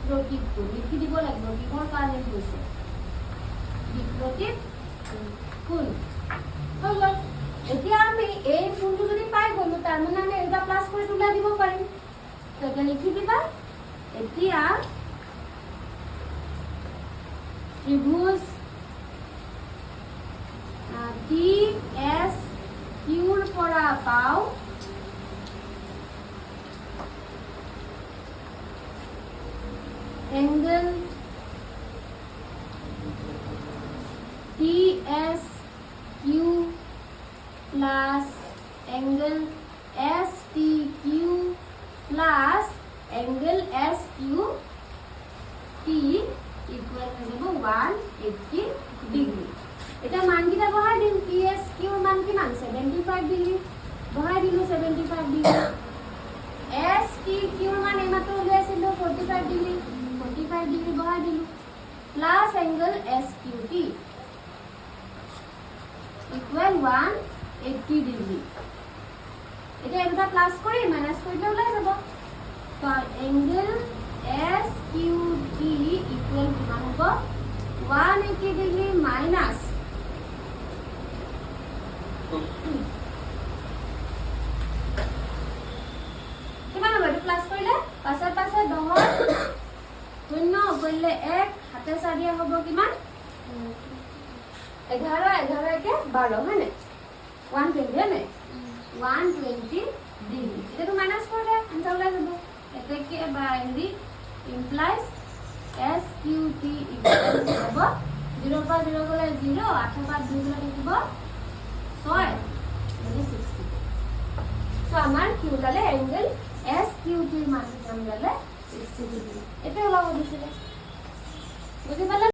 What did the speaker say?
বিপৰীত কোণ লিখি দিব লাগিব কিহৰ কাৰণে হৈছে বিপৰীত কোণ হৈ গ'ল এতিয়া আমি এই কোণটো যদি পাই গ'লো তাৰ মানে আমি এটা প্লাস কৰি তুলাই দিব পাৰিম তো এটা লিখি দিবা এতিয়া ত্ৰিভুজ TSQ ৰ পৰা পাও angle TSQ plus angle STQ plus angle SQT equal to 180 degree. এটা মান কিটা বহাই দিম TSQ ৰ মান কিমান 75 ডিগ্ৰী বহাই দিলো 75 ডিগ্ৰী STQ ৰ মান এইমাত্ৰ উলিয়াইছিল 45 ডিগ্ৰী 45 ডিগ্ৰী বহাই দিলো plus angle SQT equal 180 degree এটা এটা প্লাস কৰি মাইনাস কৰিলে ওলাই যাব তো এংগল SQT ইকুয়াল কিমান হ'ব 180 ডিগ্ৰী মাইনাস কিমান হ'ব প্লাস কৰিলে পাছে পাছে 10 শূন্য কৰিলে 1 হাতে চাৰিয়া হ'ব কিমান 11 11 কে 12 হয়নে 120 হয়নে 120 ডিগ্ৰী এটা তো মাইনাস কৰিলে আনসাৰ ওলাই যাব এটা কি বা হেৰি ইমপ্লাইজ SQT ইকুয়াল হ'ব 0 পৰা 0 গলে 0 8 পৰা 2 গলে থাকিব 6 মানে 60 তো আমাৰ কি ওলালে এংগল SQT ৰ মান ওলালে 60 ডিগ্ৰী এটা ওলাব দিছিলে বুজি পালে